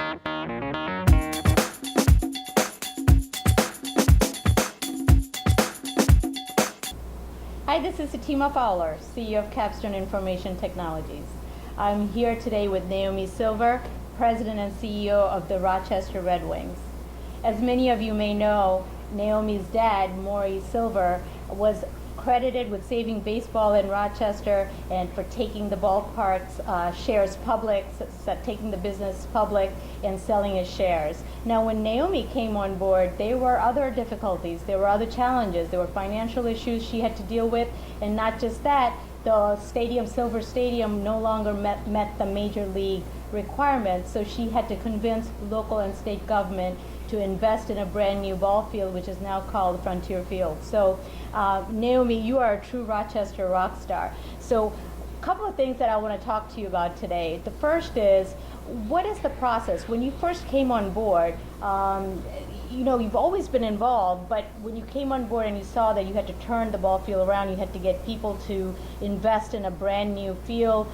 Hi, this is Sitima Fowler, CEO of Capstone Information Technologies. I'm here today with Naomi Silver, President and CEO of the Rochester Red Wings. As many of you may know, Naomi's dad, Naomi Silver, was credited with saving baseball in Rochester and for taking the ballpark's shares public, taking the business public and selling his shares. Now, when Naomi came on board, there were other difficulties, there were other challenges, there were financial issues she had to deal with, and not just that, the stadium, Silver Stadium, no longer met the major league requirements, so she had to convince local and state government to invest in a brand new ball field, which is now called Frontier Field. So Naomi, you are a true Rochester rock star. So a couple of things that I want to talk to you about today. The first is, what is the process? When you first came on board, you know, you've always been involved, but when you came on board and you saw that you had to turn the ball field around, you had to get people to invest in a brand new field,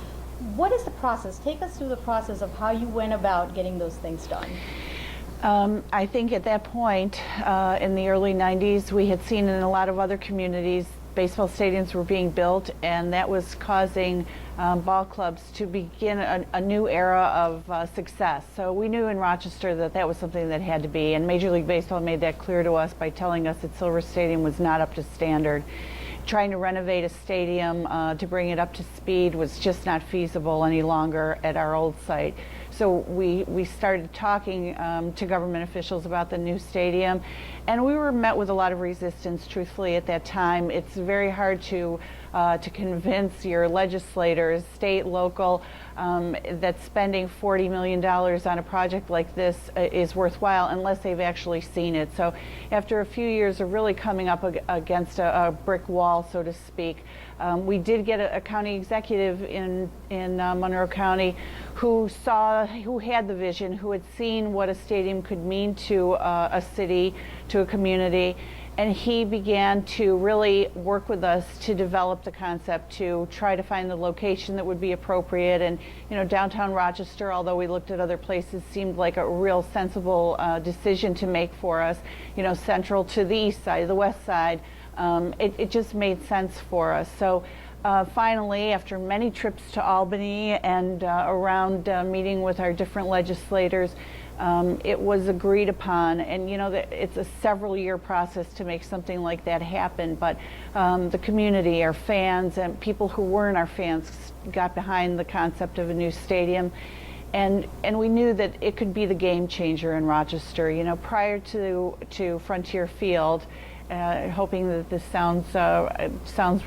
what is the process? Take us through the process of how you went about getting those things done. I think at that point, in the early 90s, we had seen in a lot of other communities, baseball stadiums were being built, and that was causing ball clubs to begin a new era of success. So we knew in Rochester that that was something that had to be, and Major League Baseball made that clear to us by telling us that Silver Stadium was not up to standard. Trying to renovate a stadium to bring it up to speed was just not feasible any longer at our old site. So we started talking to government officials about the new stadium, and we were met with a lot of resistance, truthfully, at that time. It's very hard to convince your legislators, state, local, that spending $40 million on a project like this is worthwhile unless they've actually seen it. So after a few years of really coming up against a brick wall, so to speak, we did get a county executive in Monroe County who had the vision, who had seen what a stadium could mean to a city, to a community, and he began to really work with us to develop the concept, to try to find the location that would be appropriate. And you know, downtown Rochester, although we looked at other places, seemed like a real sensible decision to make for us. You know, central to the east side, the west side, it just made sense for us. So finally, after many trips to Albany and around meeting with our different legislators, it was agreed upon, and you know that it's a several-year process to make something like that happen, but the community, our fans, and people who weren't our fans got behind the concept of a new stadium, and we knew that it could be the game changer in Rochester. You know, prior to Frontier Field, hoping that this sounds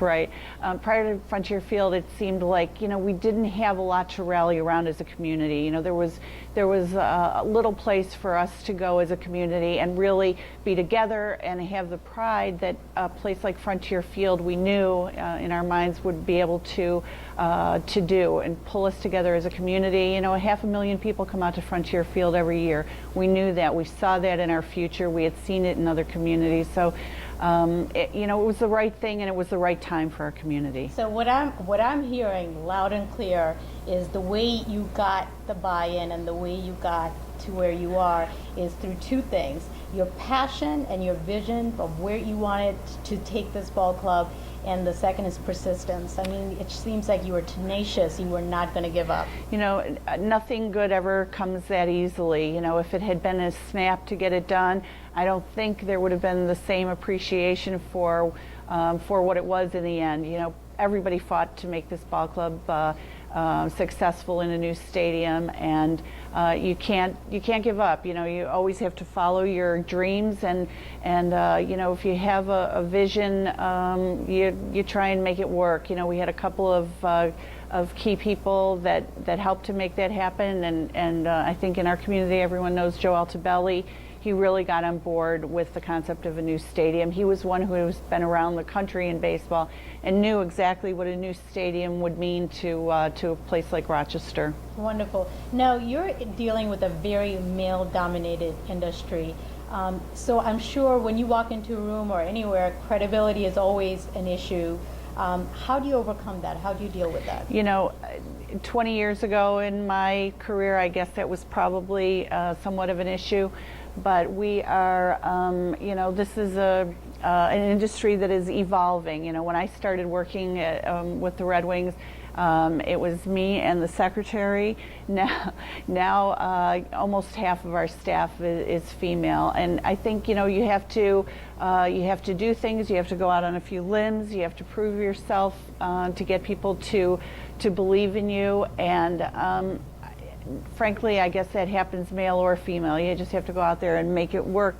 right. Prior to Frontier Field, it seemed like, you know, we didn't have a lot to rally around as a community. You know, there was a little place for us to go as a community and really be together and have the pride that a place like Frontier Field, we knew in our minds, would be able to do and pull us together as a community. You know, 500,000 people come out to Frontier Field every year. We knew that. We saw that in our future. We had seen it in other communities. So, you know, it was the right thing, and it was the right time for our community. So what I'm hearing loud and clear is the way you got the buy-in and the way you got to where you are is through two things: your passion and your vision of where you wanted to take this ball club, and the second is persistence. I mean, it seems like you were tenacious. You were not going to give up. You know, nothing good ever comes that easily. You know, if it had been a snap to get it done, I don't think there would have been the same appreciation for what it was in the end. You know, everybody fought to make this ball club successful in a new stadium, and you can't give up. You know, you always have to follow your dreams, and you know, if you have a vision, you try and make it work. You know, we had a couple of key people that helped to make that happen, and I think in our community everyone knows Joe Altabelli. He really got on board with the concept of a new stadium. He was one who has been around the country in baseball and knew exactly what a new stadium would mean to a place like Rochester. Wonderful. Now, you're dealing with a very male-dominated industry. So I'm sure when you walk into a room or anywhere, credibility is always an issue. How do you overcome that? How do you deal with that? You know, 20 years ago in my career, I guess that was probably somewhat of an issue. But we are, this is an industry that is evolving. When I started working with the Red Wings, it was me and the secretary. Now almost half of our staff is female, and I think you have to do things. You have to go out on a few limbs. You have to prove yourself to get people to believe in you, and frankly, I guess that happens male or female. You just have to go out there and make it work.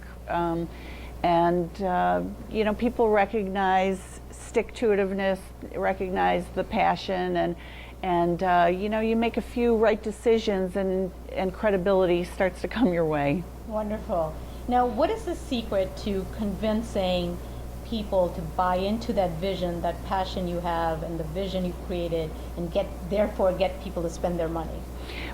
People recognize stick-to-itiveness, recognize the passion, and you make a few right decisions, and credibility starts to come your way. Wonderful. Now, what is the secret to convincing people to buy into that vision, that passion you have, and the vision you created, and therefore get people to spend their money?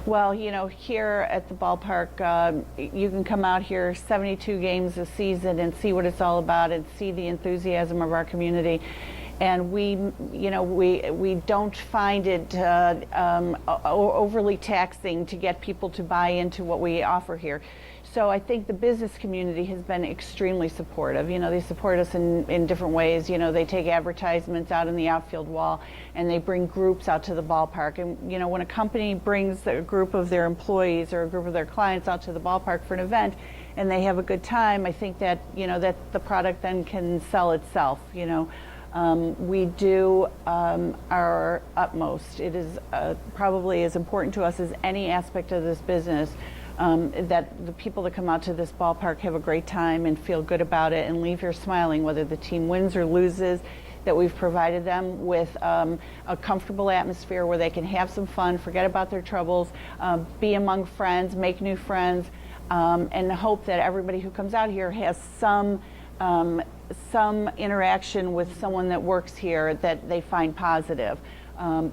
Well, here at the ballpark, you can come out here 72 games a season and see what it's all about, and see the enthusiasm of our community. And we don't find it overly taxing to get people to buy into what we offer here. So I think the business community has been extremely supportive. They support us in different ways. They take advertisements out in the outfield wall, and they bring groups out to the ballpark. And when a company brings a group of their employees or a group of their clients out to the ballpark for an event, and they have a good time, I think that that the product then can sell itself. We do our utmost. It is probably as important to us as any aspect of this business, that the people that come out to this ballpark have a great time and feel good about it and leave here smiling, whether the team wins or loses, that we've provided them with a comfortable atmosphere where they can have some fun, forget about their troubles, be among friends, make new friends, and hope that everybody who comes out here has some interaction with someone that works here that they find positive.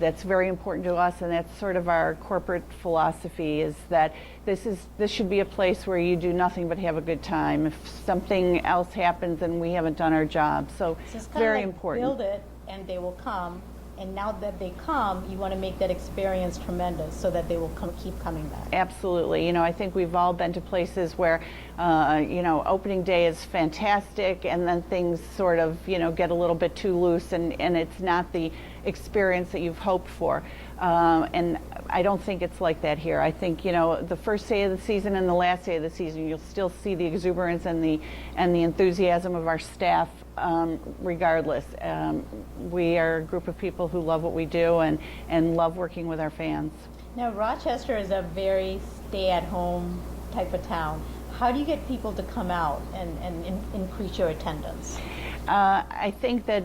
That's very important to us, and that's sort of our corporate philosophy, is that this should be a place where you do nothing but have a good time. If something else happens, then we haven't done our job. So it's very like important. Build it and they will come, and now that they come, you want to make that experience tremendous so that they will keep coming back. Absolutely. I think we've all been to places where opening day is fantastic, and then things sort of get a little bit too loose, and it's not the experience that you've hoped for. And I don't think it's like that here. I think the first day of the season and the last day of the season, you'll still see the exuberance and the enthusiasm of our staff, regardless. We are a group of people who love what we do and love working with our fans. Now, Rochester is a very stay-at-home type of town. How do you get people to come out and increase your attendance? I think that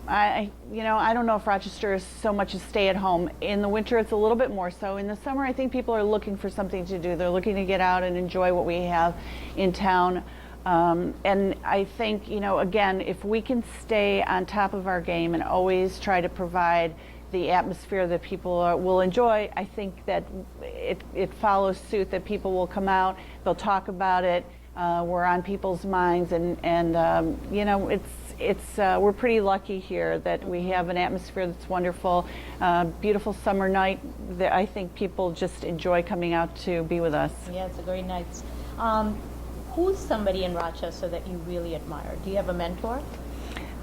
I don't know if Rochester is so much a stay-at-home. In the winter, it's a little bit more so. In the summer, I think people are looking for something to do. They're looking to get out and enjoy what we have in town. And I think, again, if we can stay on top of our game and always try to provide the atmosphere that people will enjoy, I think that it follows suit, that people will come out, they'll talk about it. We're on people's minds, and we're pretty lucky here that we have an atmosphere that's wonderful. Beautiful summer night that I think people just enjoy coming out to be with us. Yeah, it's a great night. Who's somebody in Rochester that you really admire? Do you have a mentor?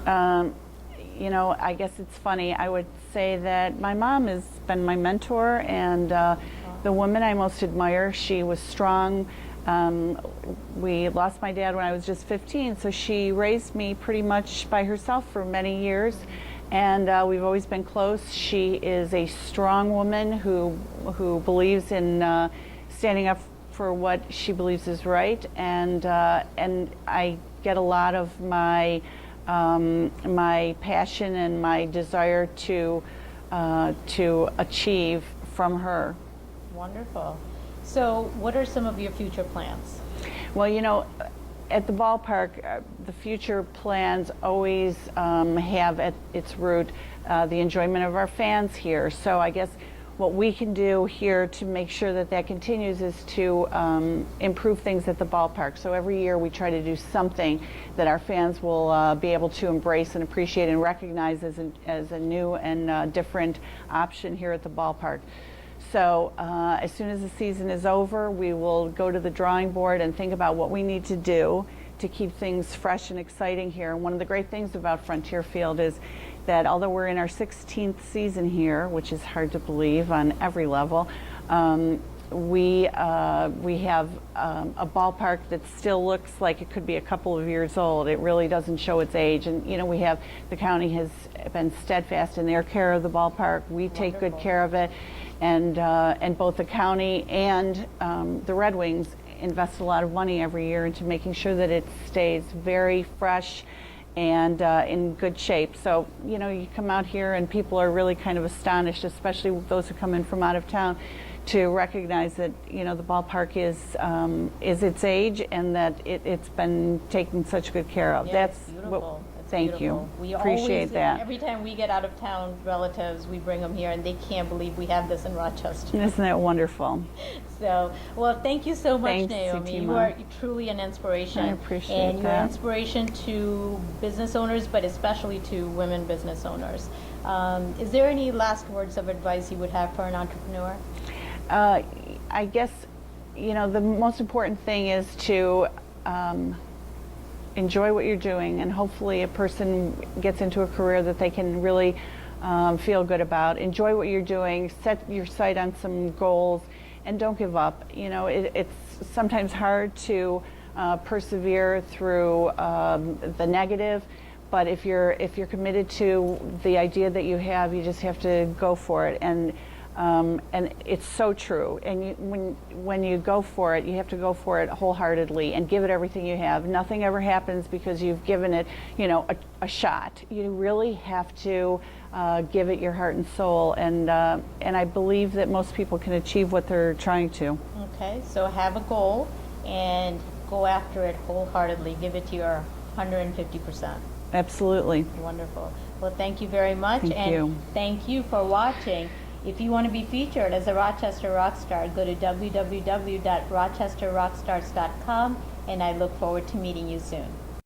I guess it's funny. I would say that my mom has been my mentor, and the woman I most admire. She was strong. We lost my dad when I was just 15, so she raised me pretty much by herself for many years, and we've always been close. She is a strong woman who believes in standing up for what she believes is right, and I get a lot of my my passion and my desire to achieve from her. Wonderful. So what are some of your future plans? Well, at the ballpark, the future plans always have at its root the enjoyment of our fans here. So I guess what we can do here to make sure that that continues is to improve things at the ballpark. So every year we try to do something that our fans will be able to embrace and appreciate and recognize as a new and different option here at the ballpark. So as soon as the season is over, we will go to the drawing board and think about what we need to do to keep things fresh and exciting here. And one of the great things about Frontier Field is that although we're in our 16th season here, which is hard to believe on every level, we have a ballpark that still looks like it could be a couple of years old. It really doesn't show its age. And you know, the county has been steadfast in their care of the ballpark. We take good care of it, and both the county and the Red Wings invest a lot of money every year into making sure that it stays very fresh and in good shape. So, you know, you come out here and people are really kind of astonished, especially those who come in from out of town, to recognize that, you know, the ballpark is its age and that it's been taken such good care of. Yeah, That's it's beautiful. Thank beautiful. you. We Appreciate always, that. Every time we get out of town relatives, we bring them here, and they can't believe we have this in Rochester. Isn't that wonderful? So, well, thank you so much, Thanks, Naomi. Sitima. You are truly an inspiration. I appreciate and you're an that. inspiration to business owners, but especially to women business owners. Is there any last words of advice you would have for an entrepreneur? I guess, you know, the most important thing is to enjoy what you're doing, and hopefully a person gets into a career that they can really feel good about. Enjoy what you're doing, set your sight on some goals, and don't give up. You know, it's sometimes hard to persevere through the negative, but if you're committed to the idea that you have, you just have to go for it. And it's so true. And when you go for it, you have to go for it wholeheartedly and give it everything you have. Nothing ever happens because you've given it, you know, a shot. You really have to give it your heart and soul. And I believe that most people can achieve what they're trying to. Okay, so have a goal and go after it wholeheartedly. Give it to your 150%. Absolutely. Wonderful. Well, thank you very much. Thank you. Thank you for watching. If you want to be featured as a Rochester Rockstar, go to www.rochesterrockstars.com, and I look forward to meeting you soon.